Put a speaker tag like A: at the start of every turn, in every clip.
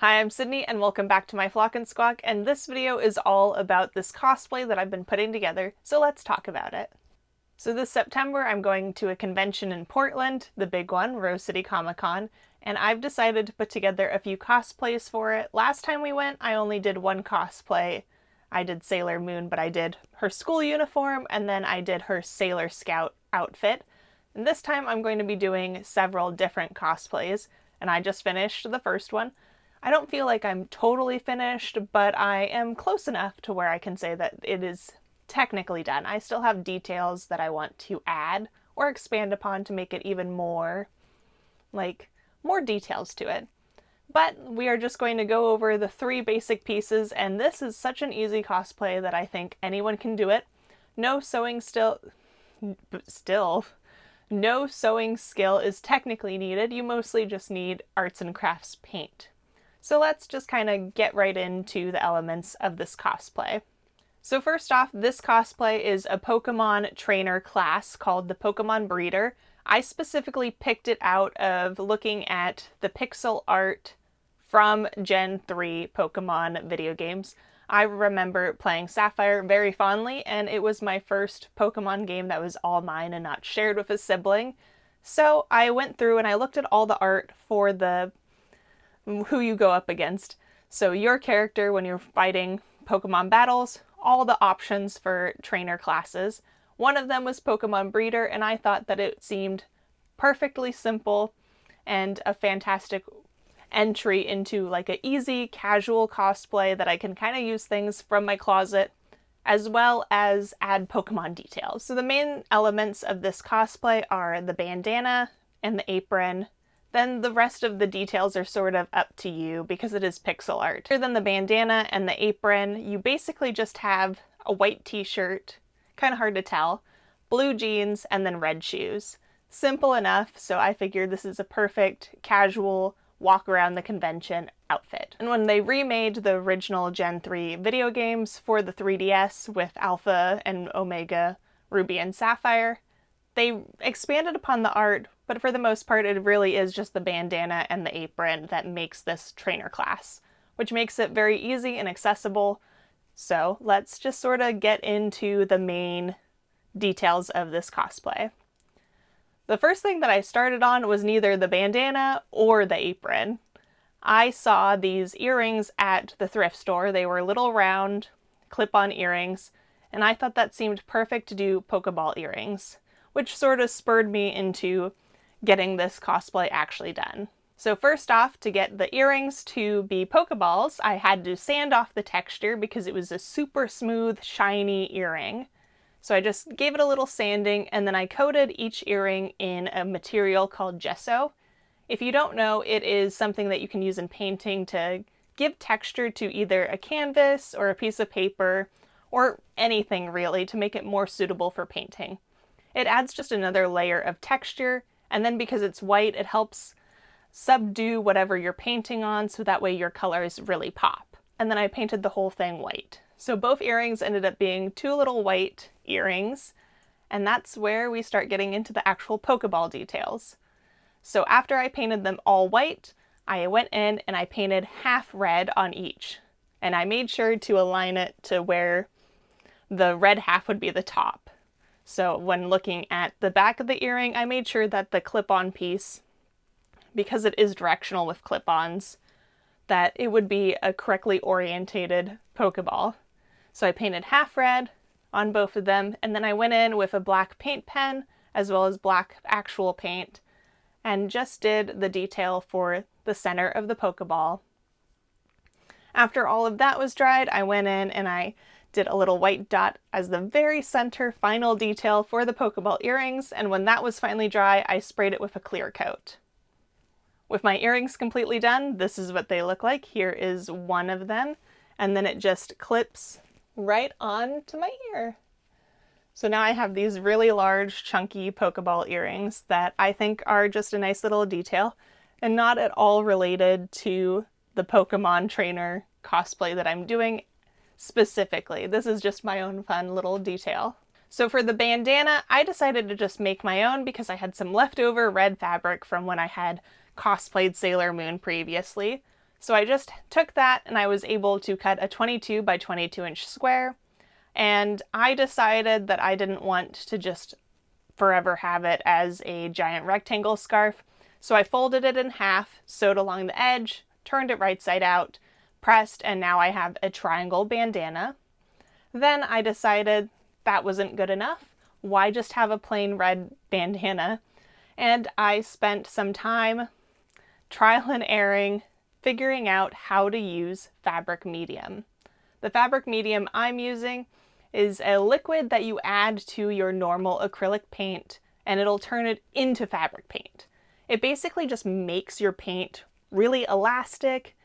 A: Hi, I'm Sydney and welcome back to my Flock and Squawk, and this video is all about this cosplay that I've been putting together, so let's talk about it. So this September I'm going to a convention in Portland, the big one, Rose City Comic Con, and I've decided to put together a few cosplays for it. Last time we went, I only did one cosplay. I did Sailor Moon, but I did her school uniform, and then I did her Sailor Scout outfit. And this time I'm going to be doing several different cosplays, and I just finished the first one. I don't feel like I'm totally finished, but I am close enough to where I can say that it is technically done. I still have details that I want to add or expand upon to make it even more, more details to it. But we are just going to go over the three basic pieces, and this is such an easy cosplay that I think anyone can do it. No sewing no sewing skill is technically needed. You mostly just need arts and crafts paint. So let's just kind of get right into the elements of this cosplay. So first off, this cosplay is a Pokemon trainer class called the Pokemon Breeder. I specifically picked it out of looking at the pixel art from Gen 3 Pokemon video games. I remember playing Sapphire very fondly, and it was my first Pokemon game that was all mine and not shared with a sibling. So I went through and I looked at all the art for who you go up against. So your character when you're fighting Pokemon battles, all the options for trainer classes. One of them was Pokemon Breeder, and I thought that it seemed perfectly simple and a fantastic entry into like an easy casual cosplay that I can kind of use things from my closet as well as add Pokemon details. So the main elements of this cosplay are the bandana and the apron. Then the rest of the details are sort of up to you because it is pixel art. Other than the bandana and the apron, you basically just have a white t-shirt, kind of hard to tell, blue jeans, and then red shoes. Simple enough, so I figured this is a perfect casual walk around the convention outfit. And when they remade the original Gen 3 video games for the 3DS with Alpha and Omega, Ruby and Sapphire, they expanded upon the art, but for the most part it really is just the bandana and the apron that makes this trainer class, which makes it very easy and accessible. So let's just sort of get into the main details of this cosplay. The first thing that I started on was neither the bandana or the apron. I saw these earrings at the thrift store. They were little round clip-on earrings, and I thought that seemed perfect to do Pokeball earrings, which sort of spurred me into getting this cosplay actually done. So first off, to get the earrings to be Pokeballs, I had to sand off the texture because it was a super smooth, shiny earring. So I just gave it a little sanding, and then I coated each earring in a material called gesso. If you don't know, it is something that you can use in painting to give texture to either a canvas or a piece of paper or anything really to make it more suitable for painting. It adds just another layer of texture, and then because it's white, it helps subdue whatever you're painting on so that way your colors really pop. And then I painted the whole thing white. So both earrings ended up being two little white earrings, and that's where we start getting into the actual Pokeball details. So after I painted them all white, I went in and I painted half red on each. And I made sure to align it to where the red half would be the top. So when looking at the back of the earring, I made sure that the clip-on piece, because it is directional with clip-ons, that it would be a correctly orientated Pokeball. So I painted half red on both of them, and then I went in with a black paint pen as well as black actual paint and just did the detail for the center of the Pokeball. After all of that was dried, I went in and I did a little white dot as the very center final detail for the Pokeball earrings, and when that was finally dry, I sprayed it with a clear coat. With my earrings completely done, this is what they look like. Here is one of them, and then it just clips right on to my ear. So now I have these really large, chunky Pokeball earrings that I think are just a nice little detail and not at all related to the Pokemon trainer cosplay that I'm doing specifically. This is just my own fun little detail. So for the bandana, I decided to just make my own because I had some leftover red fabric from when I had cosplayed Sailor Moon previously. So I just took that and I was able to cut a 22 by 22 inch square, and I decided that I didn't want to just forever have it as a giant rectangle scarf. So I folded it in half, sewed along the edge, turned it right side out, pressed, and now I have a triangle bandana. Then I decided that wasn't good enough. Why just have a plain red bandana? And I spent some time trial and erroring, figuring out how to use fabric medium. The fabric medium I'm using is a liquid that you add to your normal acrylic paint and it'll turn it into fabric paint. It basically just makes your paint really elastic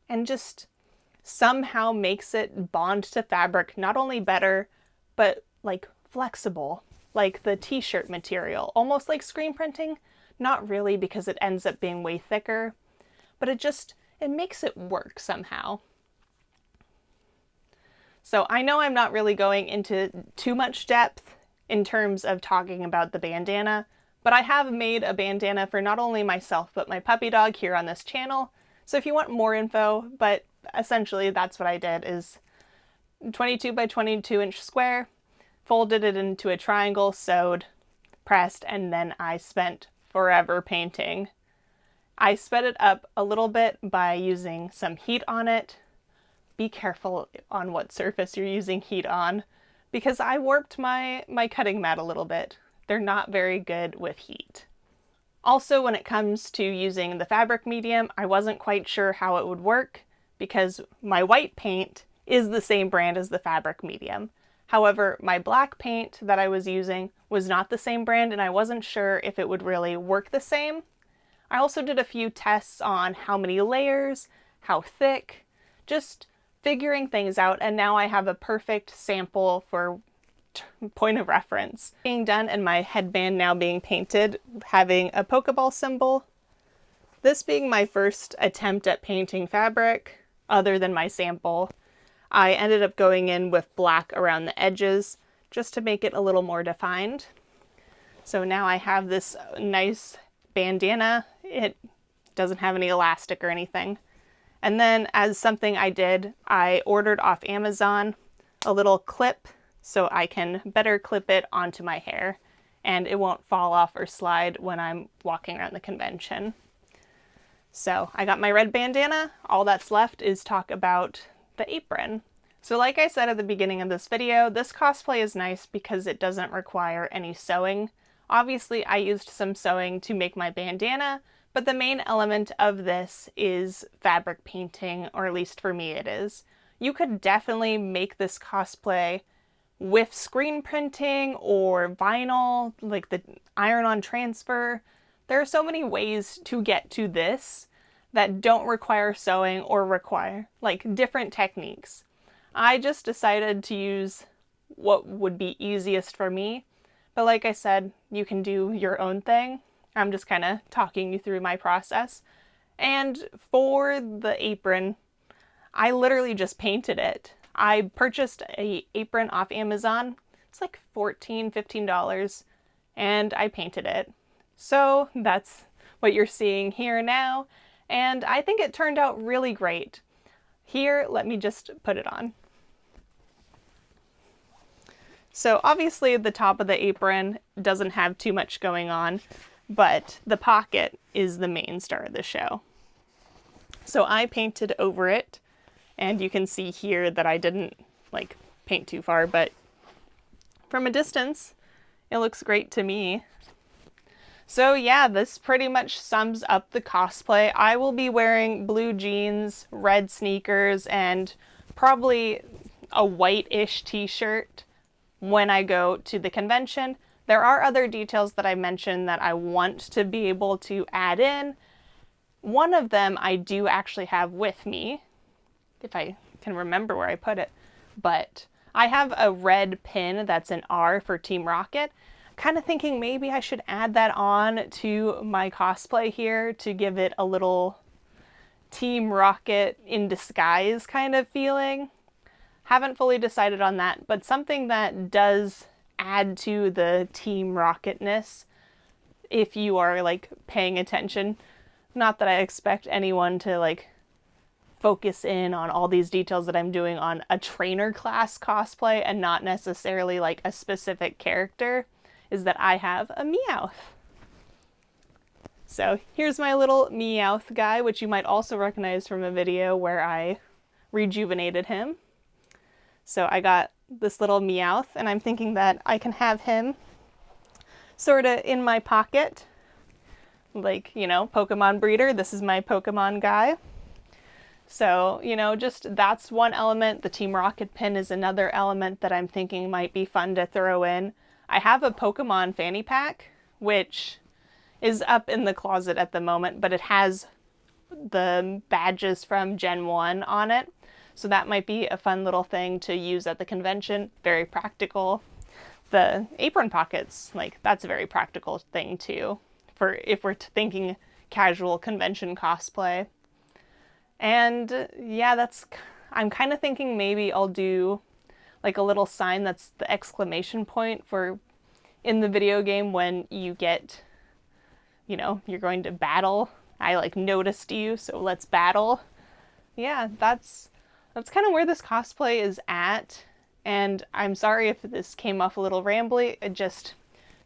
A: and just somehow makes it bond to fabric not only better, but like flexible, like the t-shirt material, almost like screen printing. Not really, because it ends up being way thicker, but it makes it work somehow. So I know I'm not really going into too much depth in terms of talking about the bandana, but I have made a bandana for not only myself, but my puppy dog here on this channel. So if you want more info, but essentially that's what I did, is 22 by 22 inch square, folded it into a triangle, sewed, pressed, and then I spent forever painting. I sped it up a little bit by using some heat on it. Be careful on what surface you're using heat on, because I warped my cutting mat a little bit. They're not very good with heat. Also, when it comes to using the fabric medium, I wasn't quite sure how it would work because my white paint is the same brand as the fabric medium. However, my black paint that I was using was not the same brand, and I wasn't sure if it would really work the same. I also did a few tests on how many layers, how thick, just figuring things out, and now I have a perfect sample for point of reference. Being done and my headband now being painted, having a Pokeball symbol. This being my first attempt at painting fabric, other than my sample, I ended up going in with black around the edges just to make it a little more defined. So now I have this nice bandana. It doesn't have any elastic or anything. And then, as something I did, I ordered off Amazon a little clip so I can better clip it onto my hair and it won't fall off or slide when I'm walking around the convention. So I got my red bandana. All that's left is talk about the apron. So like I said at the beginning of this video, this cosplay is nice because it doesn't require any sewing. Obviously, I used some sewing to make my bandana, but the main element of this is fabric painting, or at least for me it is. You could definitely make this cosplay with screen printing or vinyl, like the iron-on transfer. There are so many ways to get to this that don't require sewing or require like different techniques. I just decided to use what would be easiest for me, but like I said, you can do your own thing. I'm just kind of talking you through my process. And for the apron, I literally just painted it. I purchased an apron off Amazon. It's like $14, $15, and I painted it. So that's what you're seeing here now, and I think it turned out really great. Here, let me just put it on. So obviously the top of the apron doesn't have too much going on, but the pocket is the main star of the show. So I painted over it, and you can see here that I didn't like paint too far, but from a distance, it looks great to me. So yeah, this pretty much sums up the cosplay. I will be wearing blue jeans, red sneakers, and probably a white-ish t-shirt when I go to the convention. There are other details that I mentioned that I want to be able to add in. One of them I do actually have with me, if I can remember where I put it, but I have a red pin that's an R for Team Rocket. Kind of thinking maybe I should add that on to my cosplay here to give it a little Team Rocket in disguise kind of feeling. Haven't fully decided on that, but something that does add to the Team Rocketness if you are like paying attention. Not that I expect anyone to like focus in on all these details that I'm doing on a trainer class cosplay and not necessarily like a specific character is that I have a Meowth. So here's my little Meowth guy, which you might also recognize from a video where I rejuvenated him. So I got this little Meowth, and I'm thinking that I can have him sort of in my pocket. Like, you know, Pokemon breeder, this is my Pokemon guy. So, you know, just that's one element. The Team Rocket pin is another element that I'm thinking might be fun to throw in. I have a Pokemon fanny pack, which is up in the closet at the moment, but it has the badges from Gen 1 on it. So that might be a fun little thing to use at the convention. Very practical. The apron pockets, like, that's a very practical thing too, for if we're thinking casual convention cosplay. And yeah, I'm kind of thinking maybe I'll do like a little sign that's the exclamation point for in the video game when you get, you know, you're going to battle. I like noticed you, so let's battle. Yeah, that's kind of where this cosplay is at. And I'm sorry if this came off a little rambly. Just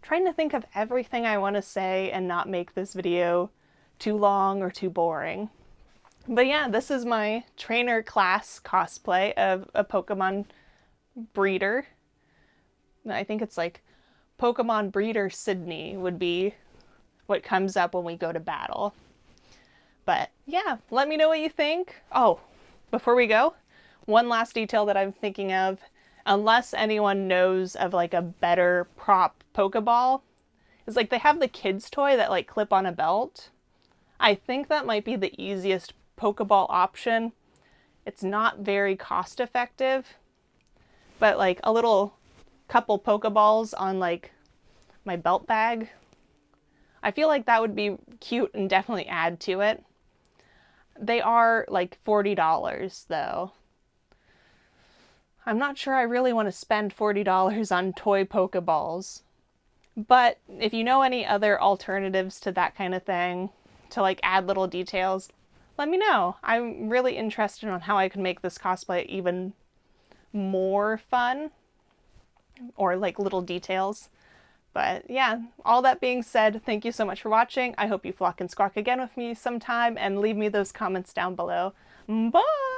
A: trying to think of everything I want to say and not make this video too long or too boring. But yeah, this is my trainer class cosplay of a Pokemon breeder. I think it's like Pokemon breeder Sydney would be what comes up when we go to battle. But yeah, let me know what you think. Oh, before we go, one last detail that I'm thinking of, unless anyone knows of like a better prop Pokeball, is like they have the kids toy that like clip on a belt. I think that might be the easiest Pokeball option. It's not very cost effective, but like a little couple Pokeballs on like my belt bag, I feel like that would be cute and definitely add to it. They are like $40 though. I'm not sure I really want to spend $40 on toy Pokeballs. But if you know any other alternatives to that kind of thing, to like add little details, let me know. I'm really interested on how I can make this cosplay even more fun, or like little details. But yeah, all that being said, thank you so much for watching. I hope you flock and squawk again with me sometime and leave me those comments down below. Bye!